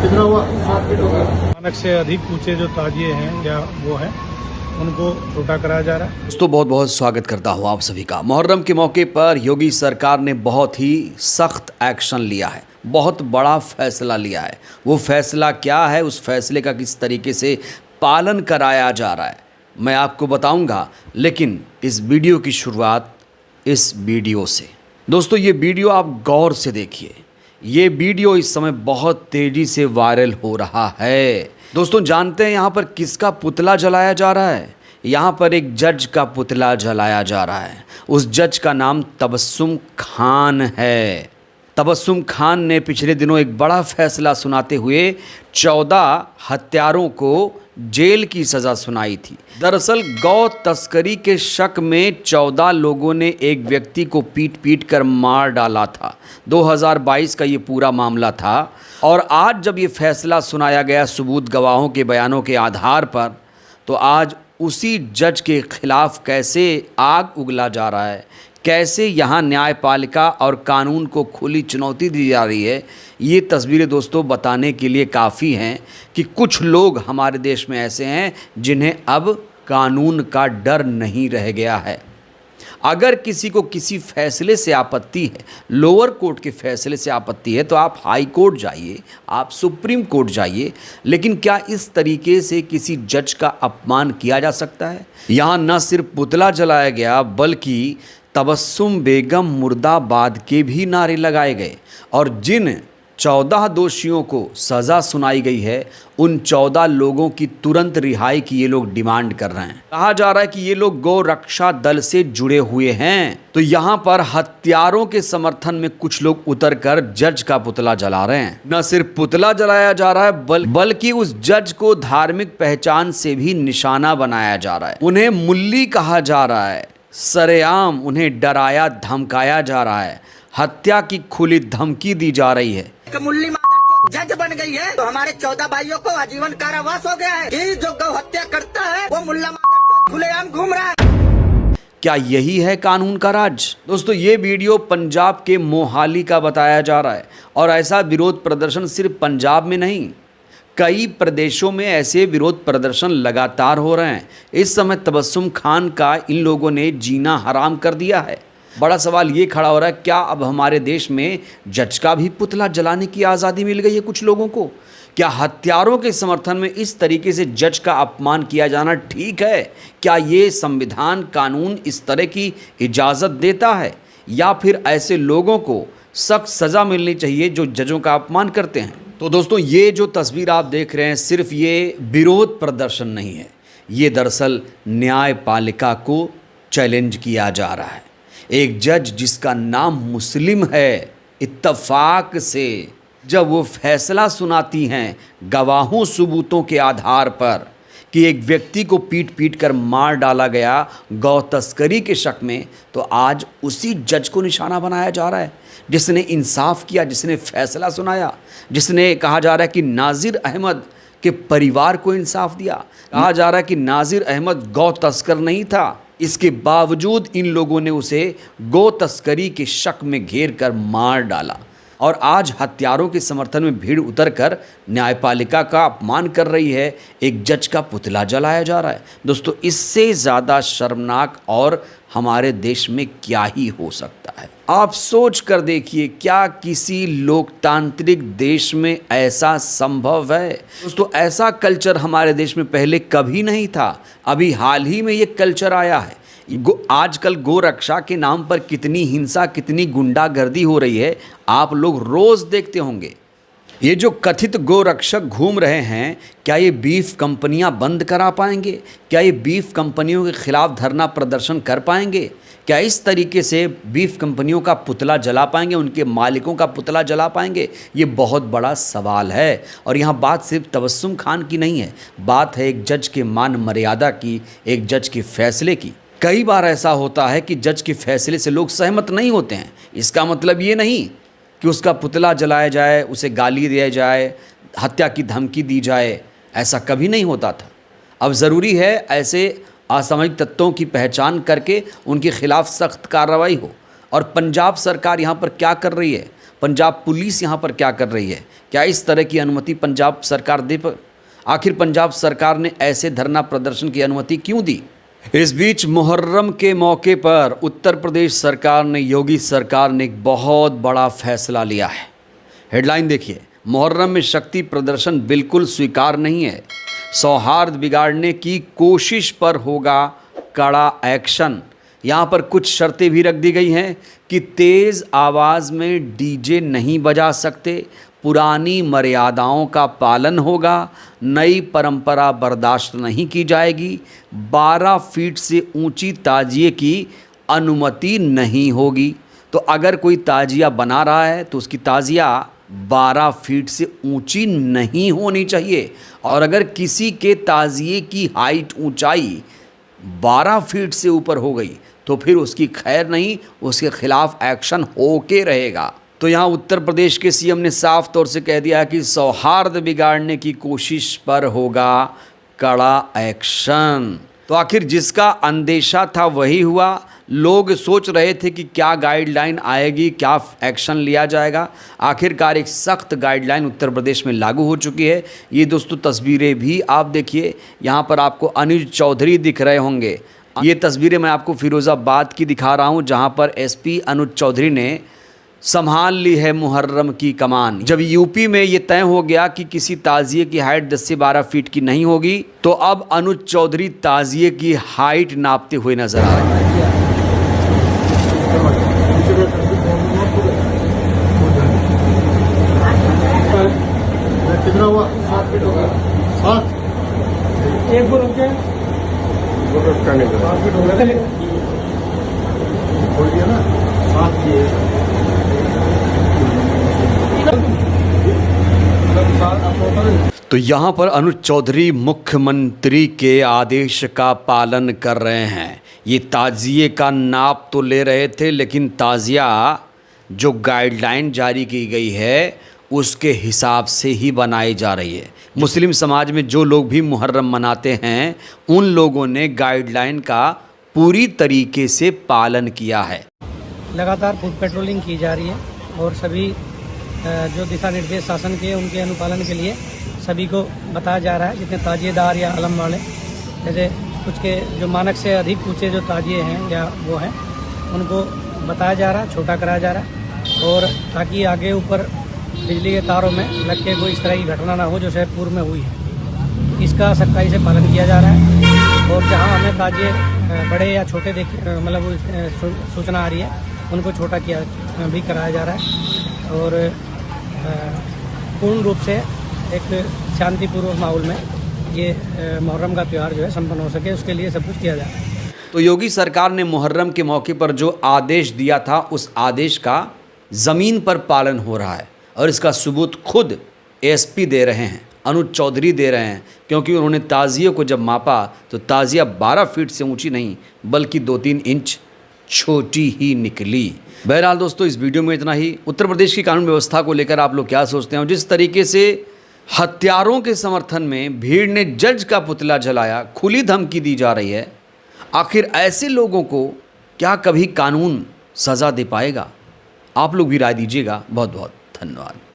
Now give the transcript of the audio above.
कितना हुआ? 7 फीट होगा। मानक से अधिक ऊंचे जो ताजिए हैं या वो हैं उनको छोटा कराया जा रहा है। दोस्तों बहुत बहुत स्वागत करता हूँ आप सभी का। मुहर्रम के मौके पर योगी सरकार ने बहुत ही सख्त एक्शन लिया है, बहुत बड़ा फैसला लिया है। वो फैसला क्या है, उस फैसले का किस तरीके से पालन कराया जा रहा है, मैं आपको बताऊंगा। लेकिन इस वीडियो की शुरुआत इस वीडियो से। दोस्तों ये वीडियो आप गौर से देखिए। ये वीडियो इस समय बहुत तेज़ी से वायरल हो रहा है। दोस्तों जानते हैं यहाँ पर किसका पुतला जलाया जा रहा है? यहाँ पर एक जज का पुतला जलाया जा रहा है। उस जज का नाम तबस्सुम खान है। तबस्सुम खान ने पिछले दिनों एक बड़ा फैसला सुनाते हुए 14 हत्यारों को जेल की सज़ा सुनाई थी। दरअसल गौ तस्करी के शक में 14 लोगों ने एक व्यक्ति को पीट पीट कर मार डाला था। 2022 का ये पूरा मामला था। और आज जब ये फैसला सुनाया गया सबूत गवाहों के बयानों के आधार पर, तो आज उसी जज के खिलाफ कैसे आग उगला जा रहा है, कैसे यहाँ न्यायपालिका और कानून को खुली चुनौती दी जा रही है, ये तस्वीरें दोस्तों बताने के लिए काफ़ी हैं कि कुछ लोग हमारे देश में ऐसे हैं जिन्हें अब कानून का डर नहीं रह गया है। अगर किसी को किसी फैसले से आपत्ति है, लोअर कोर्ट के फैसले से आपत्ति है, तो आप हाई कोर्ट जाइए, आप सुप्रीम कोर्ट जाइए। लेकिन क्या इस तरीके से किसी जज का अपमान किया जा सकता है? यहाँ न सिर्फ पुतला जलाया गया बल्कि तबस्सुम बेगम मुर्दाबाद के भी नारे लगाए गए। और जिन 14 दोषियों को सज़ा सुनाई गई है, उन 14 लोगों की तुरंत रिहाई की ये लोग डिमांड कर रहे हैं। कहा जा रहा है कि ये लोग गौ रक्षा दल से जुड़े हुए हैं। तो यहाँ पर हत्यारों के समर्थन में कुछ लोग उतरकर जज का पुतला जला रहे हैं। न सिर्फ पुतला जलाया जा रहा है बल्कि उस जज को धार्मिक पहचान से भी निशाना बनाया जा रहा है। उन्हें मुल्ली कहा जा रहा है। सरेआम उन्हें डराया धमकाया जा रहा है। हत्या की खुली धमकी दी जा रही है। मुल्ली जज बन गई है तो हमारे 14 भाइयों को आजीवन कारावास हो गया है कि जो गौ हत्या करता है वो मुल्ला खुलेआम घूम रहा है। क्या यही है कानून का राज? दोस्तों ये वीडियो पंजाब के मोहाली का बताया जा रहा है। और ऐसा विरोध प्रदर्शन सिर्फ पंजाब में नहीं, कई प्रदेशों में ऐसे विरोध प्रदर्शन लगातार हो रहे हैं। इस समय तबस्सुम खान का इन लोगों ने जीना हराम कर दिया है। बड़ा सवाल ये खड़ा हो रहा है, क्या अब हमारे देश में जज का भी पुतला जलाने की आज़ादी मिल गई है कुछ लोगों को? क्या हत्यारों के समर्थन में इस तरीके से जज का अपमान किया जाना ठीक है? क्या ये संविधान कानून इस तरह की इजाज़त देता है? या फिर ऐसे लोगों को सख्त सज़ा मिलनी चाहिए जो जजों का अपमान करते हैं? तो दोस्तों ये जो तस्वीर आप देख रहे हैं, सिर्फ ये विरोध प्रदर्शन नहीं है, ये दरअसल न्यायपालिका को चैलेंज किया जा रहा है। एक जज जिसका नाम मुस्लिम है, इत्तफाक से जब वो फैसला सुनाती हैं गवाहों सबूतों के आधार पर कि एक व्यक्ति को पीट पीट कर मार डाला गया गौ तस्करी के शक में, तो आज उसी जज को निशाना बनाया जा रहा है जिसने इंसाफ किया, जिसने फैसला सुनाया, जिसने कहा जा रहा है कि नाज़िर अहमद के परिवार को इंसाफ दिया। कहा जा रहा है कि नाज़िर अहमद गौ तस्कर नहीं था, इसके बावजूद इन लोगों ने उसे गौ तस्करी के शक में घेर कर मार डाला। और आज हत्यारों के समर्थन में भीड़ उतरकर न्यायपालिका का अपमान कर रही है, एक जज का पुतला जलाया जा रहा है। दोस्तों इससे ज़्यादा शर्मनाक और हमारे देश में क्या ही हो सकता है? आप सोच कर देखिए, क्या किसी लोकतांत्रिक देश में ऐसा संभव है? दोस्तों ऐसा कल्चर हमारे देश में पहले कभी नहीं था, अभी हाल ही में ये कल्चर आया है। आजकल गो रक्षा के नाम पर कितनी हिंसा, कितनी गुंडागर्दी हो रही है, आप लोग रोज़ देखते होंगे। ये जो कथित गो रक्षक घूम रहे हैं, क्या ये बीफ कंपनियां बंद करा पाएंगे? क्या ये बीफ कंपनियों के खिलाफ धरना प्रदर्शन कर पाएंगे? क्या इस तरीके से बीफ कंपनियों का पुतला जला पाएंगे, उनके मालिकों का पुतला जला पाएंगे? ये बहुत बड़ा सवाल है। और यहाँ बात सिर्फ तबस्सुम खान की नहीं है, बात है एक जज के मान मर्यादा की, एक जज के फैसले की। कई बार ऐसा होता है कि जज के फैसले से लोग सहमत नहीं होते हैं। इसका मतलब ये नहीं कि उसका पुतला जलाया जाए, उसे गाली दिया जाए, हत्या की धमकी दी जाए, ऐसा कभी नहीं होता था। अब ज़रूरी है ऐसे असामाजिक तत्वों की पहचान करके उनके खिलाफ सख्त कार्रवाई हो। और पंजाब सरकार यहाँ पर क्या कर रही है? पंजाब पुलिस यहाँ पर क्या कर रही है? क्या इस तरह की अनुमति पंजाब सरकार दे पर? आखिर पंजाब सरकार ने ऐसे धरना प्रदर्शन की अनुमति क्यों दी? इस बीच मुहर्रम के मौके पर उत्तर प्रदेश सरकार ने, योगी सरकार ने एक बहुत बड़ा फैसला लिया है। हेडलाइन देखिए, मुहर्रम में शक्ति प्रदर्शन बिल्कुल स्वीकार नहीं है, सौहार्द बिगाड़ने की कोशिश पर होगा कड़ा एक्शन। यहाँ पर कुछ शर्तें भी रख दी गई हैं कि तेज़ आवाज़ में डीजे नहीं बजा सकते, पुरानी मर्यादाओं का पालन होगा, नई परंपरा बर्दाश्त नहीं की जाएगी, 12 फीट से ऊंची ताजिए की अनुमति नहीं होगी। तो अगर कोई ताजिया बना रहा है तो उसकी ताजिया 12 फीट से ऊंची नहीं होनी चाहिए, और अगर किसी के ताजिए की हाइट ऊंचाई 12 फीट से ऊपर हो गई तो फिर उसकी खैर नहीं, उसके खिलाफ एक्शन होके रहेगा। तो यहाँ उत्तर प्रदेश के सीएम ने साफ तौर से कह दिया कि सौहार्द बिगाड़ने की कोशिश पर होगा कड़ा एक्शन। तो आखिर जिसका अंदेशा था वही हुआ। लोग सोच रहे थे कि क्या गाइडलाइन आएगी, क्या एक्शन लिया जाएगा। आखिरकार एक सख्त गाइडलाइन उत्तर प्रदेश में लागू हो चुकी है। ये दोस्तों तस्वीरें भी आप देखिए, यहाँ पर आपको अनुज चौधरी दिख रहे होंगे। ये तस्वीरें मैं आपको फिरोज़ाबाद की दिखा रहा हूँ, जहाँ पर एसपी अनुज चौधरी ने संभाल ली है मुहर्रम की कमान। जब यूपी में ये तय हो गया कि किसी ताजिए की हाइट 10 से 12 फीट की नहीं होगी, तो अब अनुज चौधरी ताजिए की हाइट नापते हुए नजर आ रहे हैं। कितना हुआ? 7 फीट होगा। 7 एक बोल के 7 फीट हो गया बोल दिया ना। 7 की तो यहाँ पर अनुज चौधरी मुख्यमंत्री के आदेश का पालन कर रहे हैं। ये ताजिए का नाप तो ले रहे थे, लेकिन ताजिया जो गाइडलाइन जारी की गई है उसके हिसाब से ही बनाई जा रही है। मुस्लिम समाज में जो लोग भी मुहर्रम मनाते हैं उन लोगों ने गाइडलाइन का पूरी तरीके से पालन किया है। लगातार फुट पेट्रोलिंग की जा रही है और सभी जो दिशा निर्देश शासन के उनके अनुपालन के लिए सभी को बताया जा रहा है। जितने ताजिएदार या आलम वाले, जैसे कुछ के जो मानक से अधिक ऊंचे जो ताजिए हैं या वो हैं, उनको बताया जा रहा है, छोटा कराया जा रहा है, और ताकि आगे ऊपर बिजली के तारों में लग के कोई इस तरह की घटना ना हो जो शायद पूर्व में हुई है। इसका सख्ताई से पालन किया जा रहा है। और जहाँ हमें ताजिए बड़े या छोटे मतलब सूचना आ रही है, उनको छोटा किया भी कराया जा रहा है। और पूर्ण रूप से एक शांतिपूर्वक माहौल में ये मुहर्रम का त्यौहार जो है संपन्न हो सके, उसके लिए सब कुछ किया जा रहा है। तो योगी सरकार ने मुहर्रम के मौके पर जो आदेश दिया था, उस आदेश का ज़मीन पर पालन हो रहा है, और इसका सबूत खुद एसपी दे रहे हैं, अनुज चौधरी दे रहे हैं, क्योंकि उन्होंने ताजिए को जब मापा तो ताजिया 12 फीट से ऊंची नहीं बल्कि 2-3 इंच छोटी ही निकली। बहरहाल दोस्तों, इस वीडियो में इतना ही। उत्तर प्रदेश की कानून व्यवस्था को लेकर आप लोग क्या सोचते हैं? जिस तरीके से हत्यारों के समर्थन में भीड़ ने जज का पुतला जलाया, खुली धमकी दी जा रही है, आखिर ऐसे लोगों को क्या कभी कानून सज़ा दे पाएगा? आप लोग भी राय दीजिएगा। बहुत बहुत धन्यवाद।